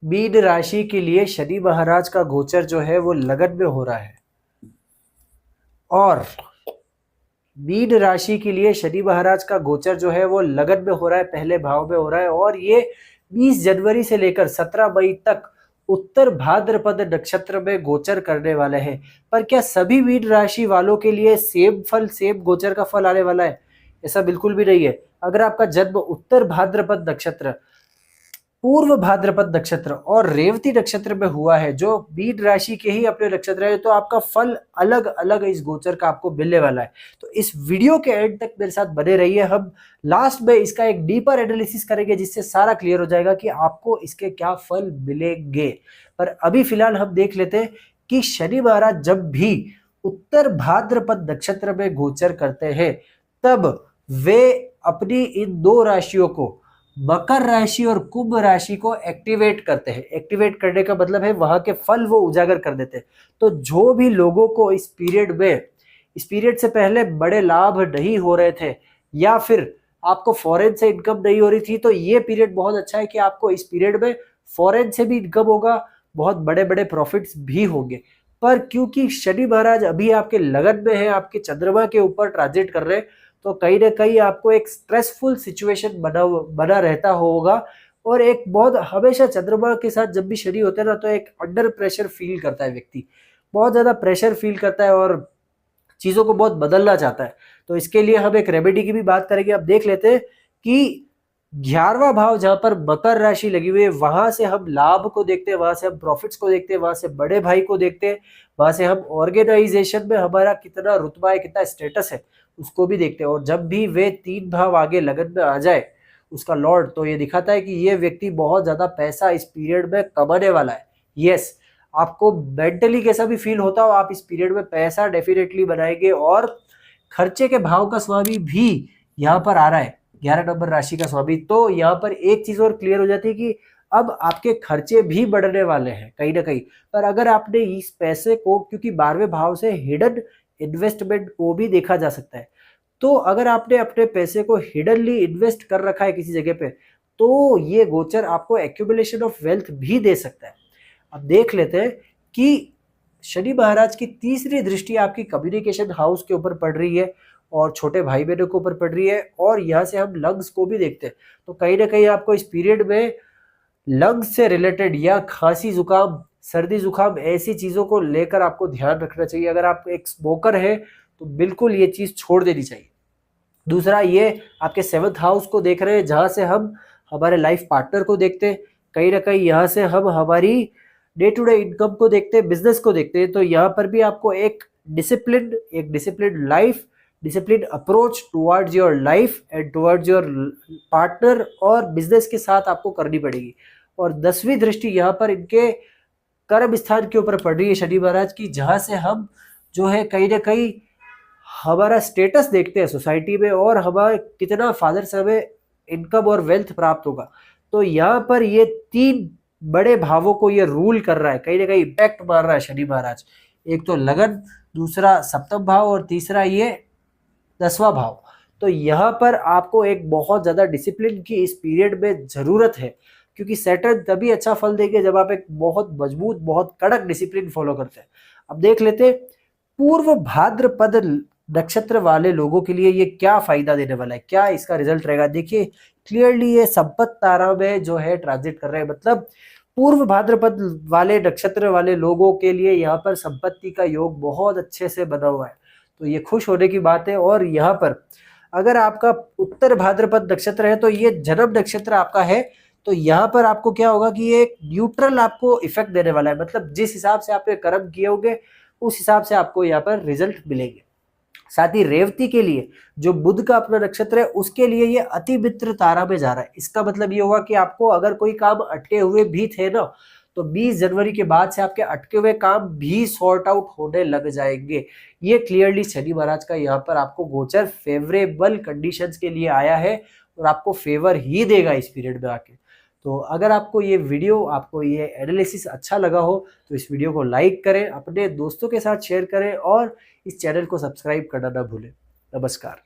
Mean राशि के लिए शनि महाराज का गोचर जो है वो लगन में हो रहा है, और मीन राशि के लिए शनि महाराज का गोचर जो है वो लगन में हो रहा है, पहले भाव में हो रहा है, और ये 20 जनवरी से लेकर 17 मई तक उत्तर भाद्रपद नक्षत्र में गोचर करने वाले हैं। पर क्या सभी मीन राशि वालों के लिए सेम फल, सेम गोचर का फल आने वाला है? ऐसा बिल्कुल भी नहीं है। अगर आपका जन्म उत्तर भाद्रपद नक्षत्र, पूर्व भाद्रपद नक्षत्र और रेवती नक्षत्र में हुआ है, जो मीन राशि के ही अपने नक्षत्र है, तो आपका फल अलग अलग इस गोचर का आपको मिलने वाला है। तो इस वीडियो के एंड तक मेरे साथ बने रहिए। हम लास्ट में इसका एक डीपर एनालिसिस करेंगे, जिससे सारा क्लियर हो जाएगा कि आपको इसके क्या फल मिलेंगे। पर अभी फिलहाल हम देख लेते हैं कि शनि महाराज जब भी उत्तर भाद्रपद नक्षत्र में गोचर करते हैं, तब वे अपनी इन दो राशियों को, मकर राशि और कुंभ राशि को एक्टिवेट करते हैं। एक्टिवेट करने का मतलब है वहां के फल वो उजागर कर देते हैं। तो जो भी लोगों को इस पीरियड में, इस पीरियड से पहले बड़े लाभ नहीं हो रहे थे, या फिर आपको फॉरेन से इनकम नहीं हो रही थी, तो ये पीरियड बहुत अच्छा है कि आपको इस पीरियड में फॉरेन से भी इनकम होगा, बहुत बड़े बड़े प्रॉफिट्स भी होंगे। पर क्योंकि शनि महाराज अभी आपके लगन में है, आपके चंद्रमा के ऊपर ट्रांजिट कर रहे हैं, तो कहीं ना कहीं आपको एक स्ट्रेसफुल सिचुएशन बना रहता होगा। और एक बहुत, हमेशा चंद्रमा के साथ जब भी शनि होते हैं ना, तो एक अंडर प्रेशर फील करता है व्यक्ति, बहुत ज्यादा प्रेशर फील करता है और चीजों को बहुत बदलना चाहता है। तो इसके लिए हम एक रेमेडी की भी बात करेंगे। अब देख लेते हैं कि 11वां भाव जहां पर मकर राशि लगी हुई है, वहां से हम लाभ को देखते हैं, वहां से हम प्रॉफिट्स को देखते हैं, वहां से बड़े भाई को देखते हैं, वहां से हम ऑर्गेनाइजेशन में हमारा कितना रुतबा है, कितना स्टेटस है, उसको भी देखते हैं। और जब भी वे 3 भाव आगे लगन में आ जाए उसका लॉर्ड, तो ये दिखाता है कि ये व्यक्ति बहुत ज्यादा पैसा इस पीरियड में कमाने वाला है। यस, आपको मेंटली कैसा भी फील होता हो, आप इस पीरियड में पैसा डेफिनेटली बनाएंगे। और खर्चे के भाव का स्वामी भी यहाँ पर आ रहा है, 11 नंबर राशि का स्वामी। तो यहाँ पर एक चीज और क्लियर हो जाती है कि अब आपके खर्चे भी बढ़ने वाले हैं कहीं ना कहीं। पर अगर आपने इस पैसे को, क्योंकि 12वें भाव से हिडन इन्वेस्टमेंट को भी देखा जा सकता है, तो अगर आपने अपने पैसे को हिडनली इन्वेस्ट कर रखा है किसी जगह पे, तो ये गोचर आपको एक्यूमुलेशन ऑफ वेल्थ भी दे सकता है। अब देख लेते हैं कि शनि महाराज की तीसरी दृष्टि आपकी कम्युनिकेशन हाउस के ऊपर पड़ रही है, और छोटे भाई बहनों के ऊपर पड़ रही है, और यहाँ से हम लंग्स को भी देखते हैं। तो कहीं ना कहीं आपको इस पीरियड में लंग्स से रिलेटेड या खांसी जुकाम, सर्दी जुकाम, ऐसी चीजों को लेकर आपको ध्यान रखना चाहिए। अगर आप एक स्मोकर है तो बिल्कुल ये चीज छोड़ देनी चाहिए। दूसरा, ये आपके 7th हाउस को देख रहे हैं, जहां से हम हमारे लाइफ पार्टनर को देखते हैं, कहीं ना कहीं यहाँ से हम हमारी डे टू डे इनकम को देखते हैं, बिजनेस को देखते हैं। तो यहाँ पर भी आपको एक discipline life, discipline approach towards your life and towards your partner और बिजनेस के साथ आपको करनी पड़ेगी। और 10वीं दृष्टि यहाँ पर इनके कर्म स्थान के ऊपर पड़ रही है शनि महाराज की, जहां से हम जो है कहीं ना कहीं हमारा स्टेटस देखते हैं सोसाइटी में, और हमारा कितना फादर से हमें इनकम और वेल्थ प्राप्त होगा। तो यहाँ पर ये 3 बड़े भावों को ये रूल कर रहा है, कहीं ना कहीं इम्पैक्ट मार रहा है शनि महाराज। एक तो लगन, दूसरा 7वां भाव, और तीसरा ये 10वां भाव। तो यहाँ पर आपको एक बहुत ज्यादा डिसिप्लिन की इस पीरियड में जरूरत है, क्योंकि सैटर्न तभी अच्छा फल देंगे जब आप एक बहुत मजबूत, बहुत कड़क डिसिप्लिन फॉलो करते हैं। अब देख लेते हैं पूर्व भाद्रपद नक्षत्र वाले लोगों के लिए ये क्या फायदा देने वाला है, क्या इसका रिजल्ट रहेगा। देखिए क्लियरली ये संपत्ति तारा में जो है ट्रांजिट कर रहे हैं, मतलब पूर्व भाद्रपद वाले नक्षत्र वाले लोगों के लिए यहाँ पर संपत्ति का योग बहुत अच्छे से बना हुआ है। तो ये खुश होने की बात है। और यहाँ पर अगर आपका उत्तर भाद्रपद नक्षत्र है, तो ये जन्म नक्षत्र आपका है, तो यहाँ पर आपको क्या होगा कि ये एक न्यूट्रल आपको इफेक्ट देने वाला है। मतलब जिस हिसाब से आपने कर्म किए होंगे उस हिसाब से आपको यहाँ पर रिजल्ट मिलेंगे। साथ ही रेवती के लिए, जो बुध का अपना नक्षत्र है, उसके लिए ये अति मित्र तारा में जा रहा है। इसका मतलब ये होगा कि आपको अगर कोई काम अटके हुए भी थे ना, तो 20 जनवरी के बाद से आपके अटके हुए काम भी सॉर्ट आउट होने लग जाएंगे। ये क्लियरली शनि महाराज का यहाँ पर आपको गोचर फेवरेबल कंडीशंस के लिए आया है, और आपको फेवर ही देगा इस पीरियड में आके। तो अगर आपको ये वीडियो, आपको ये एनालिसिस अच्छा लगा हो, तो इस वीडियो को लाइक करें, अपने दोस्तों के साथ शेयर करें, और इस चैनल को सब्सक्राइब करना ना भूलें। नमस्कार।